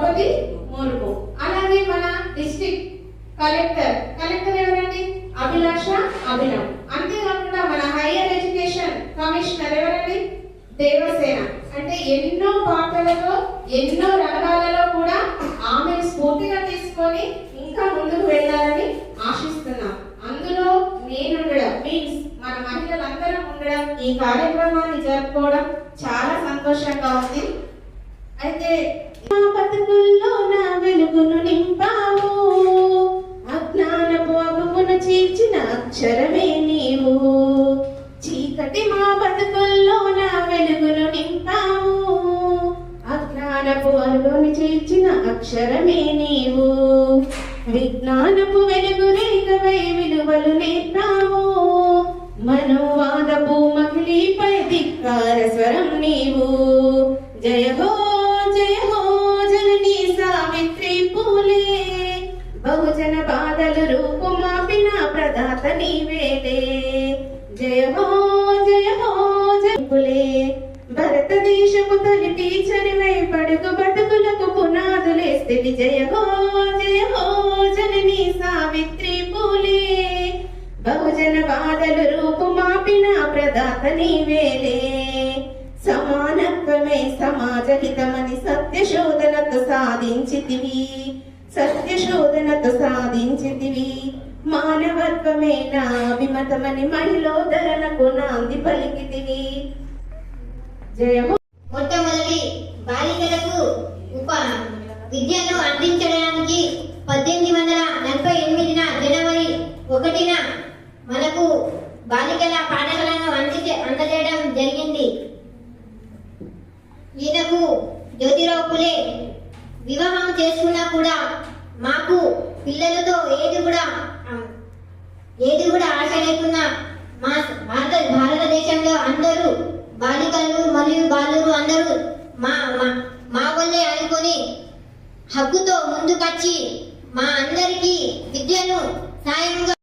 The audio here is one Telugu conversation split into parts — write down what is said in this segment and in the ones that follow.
ద్రౌపది ముర్ము. అలాగే మన డిస్ట్రిక్ట్ కలెక్టర్ ఎవరండి? అభిలాష అభినవ్. అంతేకాకుండా మన హైయర్ ఎడ్యుకేషన్ కమిషనర్ ఎవరండి? దేవసేన. అంటే ఎన్నో పాత్రలలో ఎన్నో రంగాలలో కూడా ఆమె స్ఫూర్తిగా తీసుకొని ఇంకా ముందుకు వెళ్ళాలని ఆశిస్తున్నాం. అందులో నేను ఉండడం మీన్స్ మన మహిళలందరం ఉండడం, ఈ కార్యక్రమాన్ని జరుపుకోవడం చాలా సంతోషంగా ఉంది. అయితే మా బతుకుల్లో నా వెలుగును నింపావు, అజ్ఞానపు అగుమును చీల్చిన అక్షరమే నీవు. చీకటి మా బతుకుల్లో నా వెలుగును నింపావు, అజ్ఞానపు అలుగును చీల్చిన అక్షరమే నీవు. విజ్ఞానపు వెలుగు రేఖవై విలువలు నేర్పావు, మనోవాదపు మహిళపై ధిక్కార స్వరం నీవు. జయ హో జననీ సావిత్రి పూలే, బహుజన బాధలు రూపుమాపిన ప్రదాత నీవేలే. జయ హో జయపులే, భారతదేశపు తొలి టీచర్వై పడుగు బతుకులకు పునాదులేస్తివి. జయ హో జననీ సావిత్రి పూలే, బహుజన బాధలు రూపుమాపిన ప్రదాత నీవేలే. సమానత్వమే సమాజహితమని సత్యశోధనతో సాధించితివి. మానవత్వమే నా అభిమతమని మహిళోధరణకు నాంది పలికితివి. జయ హో. మొట్టమొదటి బాలికలకు విద్యను అందించడానికి 1848 జనవరి 1న మనకు బాలికల పాఠశాలను అందజేయడం జరిగింది. ఈయనకు జ్యోతిరావు పులే వివాహం చేసుకున్నా కూడా మాకు పిల్లలతో ఏది కూడా ఆశ లేకున్నా మా భారతదేశంలో అందరూ బాలికలు మరియు బాలురు అందరూ మా వల్లే అనుకొని హక్కుతో ముందుకొచ్చి మా అందరికీ విద్యను సాయంగా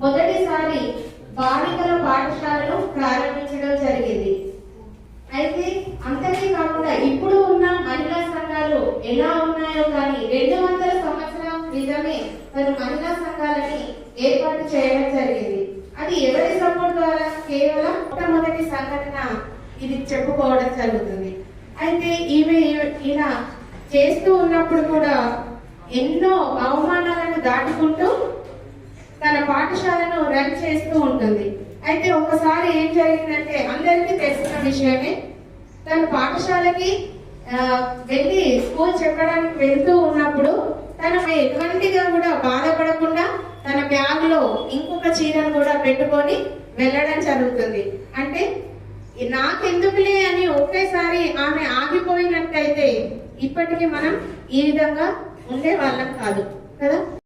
మొదటిసారి బాలికల పాఠశాలను ప్రారంభించడం జరిగింది. అయితే అంతకే కాకుండా ఇప్పుడు ఉన్న మహిళా సంఘాలు ఎలా ఉన్నాయో కానీ 200 సంవత్సరాల క్రితమే తను మహిళా సంఘాలని ఏర్పాటు చేయడం జరిగింది. అది ఎవరి సపోర్ట్ ద్వారా? కేవలం మొట్టమొదటి సంఘటన ఇది చెప్పుకోవడం జరుగుతుంది. అయితే ఈమె ఇలా చేస్తూ ఉన్నప్పుడు కూడా ఎన్నో అవమానాలను దాటుకుంటూ తన పాఠశాలను రన్ చేస్తూ ఉంటుంది. అయితే ఒకసారి ఏం జరిగిందంటే, అందరికీ తెలిసిన విషయమే, తన పాఠశాలకి వెళ్ళి స్కూల్ చెప్పడానికి వెళ్తూ ఉన్నప్పుడు తను ఎటువంటిగా కూడా బాధపడకుండా తన బ్యాగ్ లో ఇంకొక చీరను కూడా పెట్టుకొని వెళ్ళడం జరుగుతుంది. అంటే నాకెందుకులే అని ఒకేసారి ఆమె ఆగిపోయినట్టయితే ఇప్పటికీ మనం ఈ విధంగా ఉండే వాళ్ళం కాదు కదా.